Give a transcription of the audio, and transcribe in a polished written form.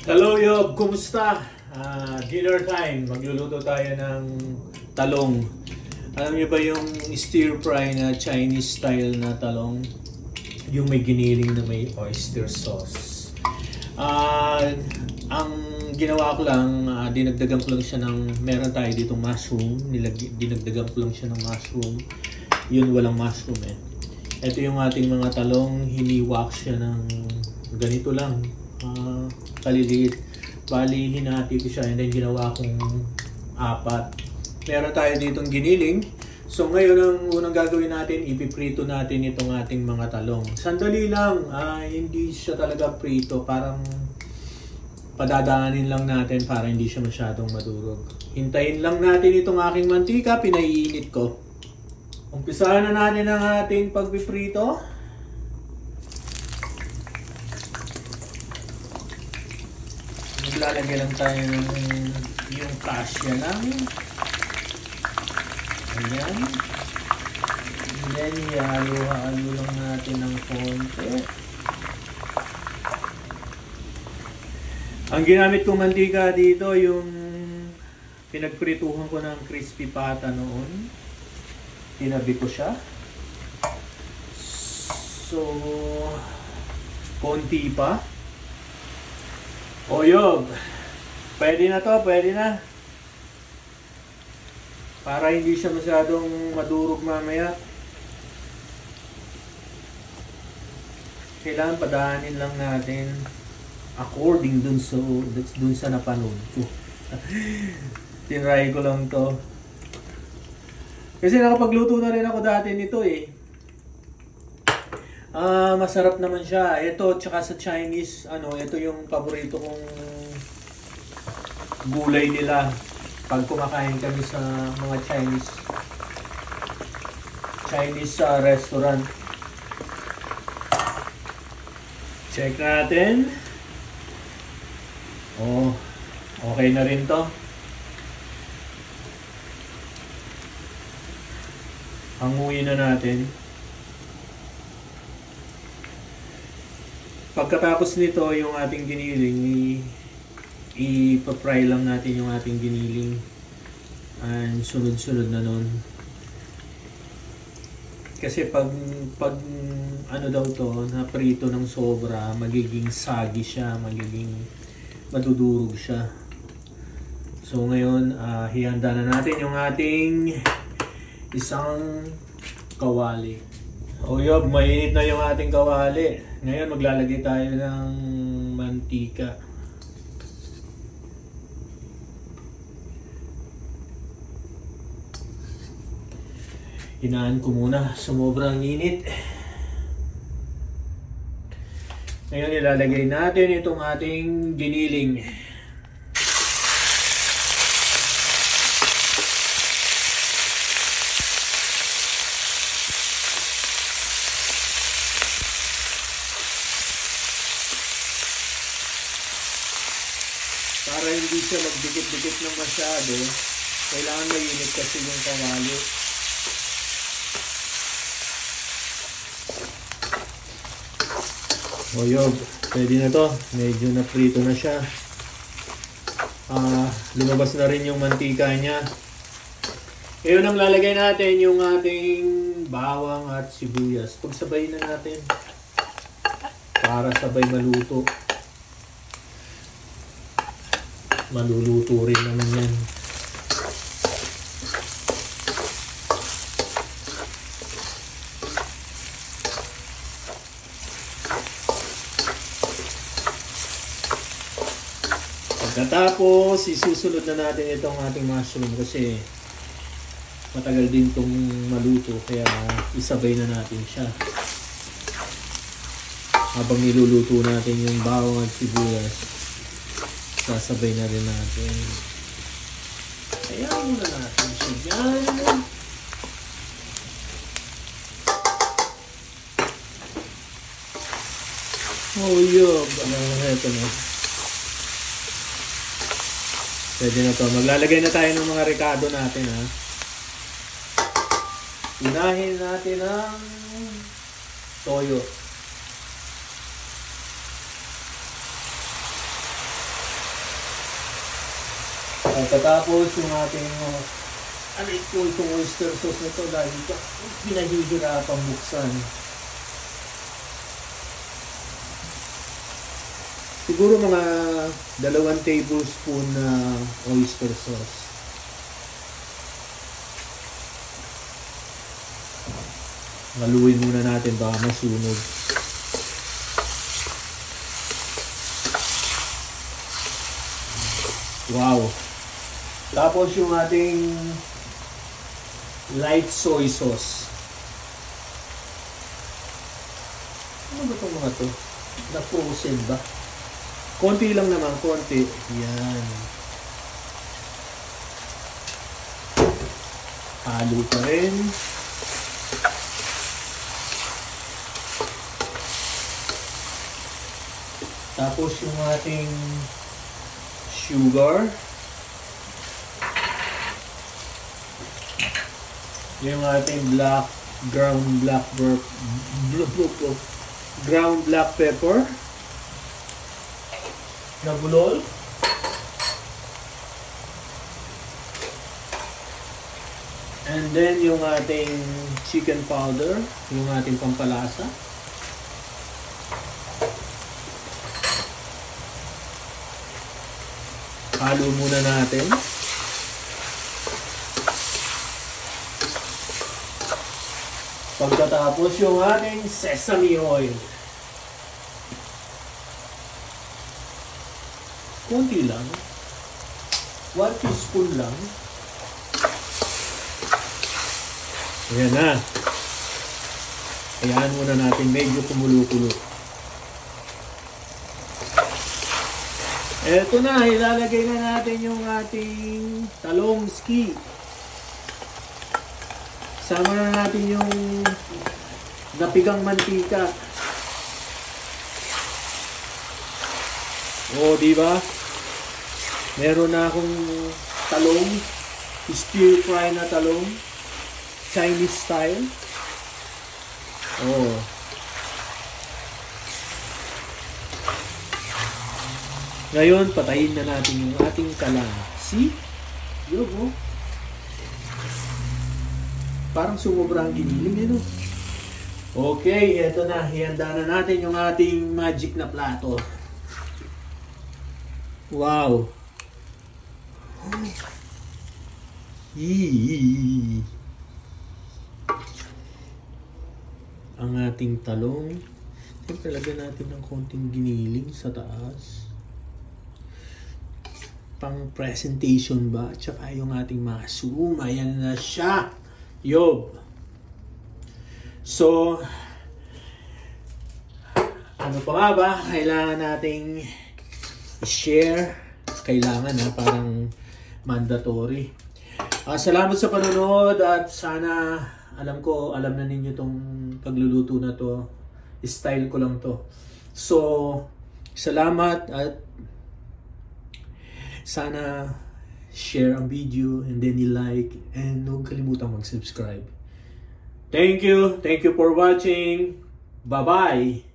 Hello Yob, kumusta? Dinner time, magluluto tayo ng talong. Alam niyo ba yung stir fry na Chinese style na talong? Yung may giniling na may oyster sauce. Ang ginawa ko lang, dinagdagan ko lang siya ng, meron tayo ditong mushroom, dinagdagan ko lang siya ng mushroom. Yun, walang mushroom eh. Ito yung ating mga talong, hiniwak siya ng ganito lang. Kaliliit. Bali, hinati ko siya and then ginawa kong 4. Meron tayo ditong giniling. So ngayon ang unang gagawin natin, ipiprito natin itong ating mga talong. Sandali lang, hindi siya talaga prito, parang padadaanin lang natin para hindi siya masyadong madurog. Hintayin lang natin itong aking mantika, pinaiinit ko. Umpisahan na natin ang ating pagpiprito. Lalagyan lang tayo ng yung kasya lang. Ayan. And then, ihalo-halo lang natin ng konti. Ang ginamit kong mantika dito, yung pinagprituhan ko ng crispy pata noon. Tinabi ko siya. So, konti pa. O Yob, pwede na to, pwede na. Para hindi siya masyadong madurog mamaya. Kailangan padaanin lang natin according dun sa napanood ko. Tinry ko lang to. Kasi nakapagluto na rin ako dati nito eh. Masarap naman siya. Ito, tsaka sa Chinese, ito yung paborito kong gulay nila pag kumakain kami sa mga Chinese restaurant. Check natin. Oh, okay na rin to. Hanguin na natin. Pagkatapos nito, yung ating giniling, i-fry lang natin yung ating giniling. And sunod-sunod na nun. Kasi pag ano daw to, na prito ng sobra, magiging sagi siya, magiging madudurog siya. So ngayon, hihanda na natin yung ating isang kawali. O Yob, mainit na yung ating kawali. Ngayon maglalagay tayo ng mantika. Hinaan ko muna, sumobrang init. Ngayon ilalagay natin itong ating giniling. Para hindi siya magdikit-dikit ng masyado, kailangan mainit kasi yung kawali. O Yob, pwede na to. Medyo na-prito na siya. Lumabas na rin yung mantika niya. Ngayon ang lalagay natin yung ating bawang at sibuyas. Pagsabayin na natin para sabay maluto. Maluluto rin naman yan. Pagkatapos, isusunod na natin itong ating mushroom kasi matagal din itong maluto kaya isabay na natin siya. Habang niluluto natin yung bawang at sibuyas, sasabay na rin natin. Kaya muna natin siya dyan. Oh Yob, ito na. Pwede na to. Maglalagay na tayo ng mga ricado natin ha. Unahin natin ang toyo. Pagkatapos yung ating alit po itong oyster sauce na ito dahil pinahihirapang buksan. Siguro mga 2 tablespoon na oyster sauce. Haluin muna natin baka masunog. Wow! Tapos yung ating light soy sauce. Ano ba itong mga to? Na-frozen ba? Konti lang naman, konti. Yan. Halo pa rin. Tapos yung ating sugar. Yung ating ground black pepper na bulol. And then yung ating chicken powder, yung ating pampalasa. Halo muna natin. Pagkatapos yung ating sesame oil. Kunti lang. 1 teaspoon lang. Ayan na. Ayan muna natin. Medyo kumulo-kulo. Eto na. Ilalagay na natin yung ating talong ski. Sama na natin yung napigang mantika. O, di ba? Meron na akong talong, stir fry na talong, Chinese style. Oh. Ngayon, patayin na natin yung ating kalan. See? Yo, oh. Parang sumubrang giniling yun, oh. Okay, eto na. Ihanda na natin yung ating magic na plato. Wow. Yee. Ang ating talong. Siyempre, lagyan natin ng konting giniling sa taas. Pang presentation ba? Tsaka yung ating mushroom. Ayan na siya. Yob. So, ano pa nga ba? Kailangan nating i-share. Kailangan ha, parang mandatory. Salamat sa panonood at sana alam na ninyo tong pagluluto na to. Style ko lang to. So, salamat at sana share ang video and then i-like and huwag kalimutang mag-subscribe. Thank you for watching. Bye-bye.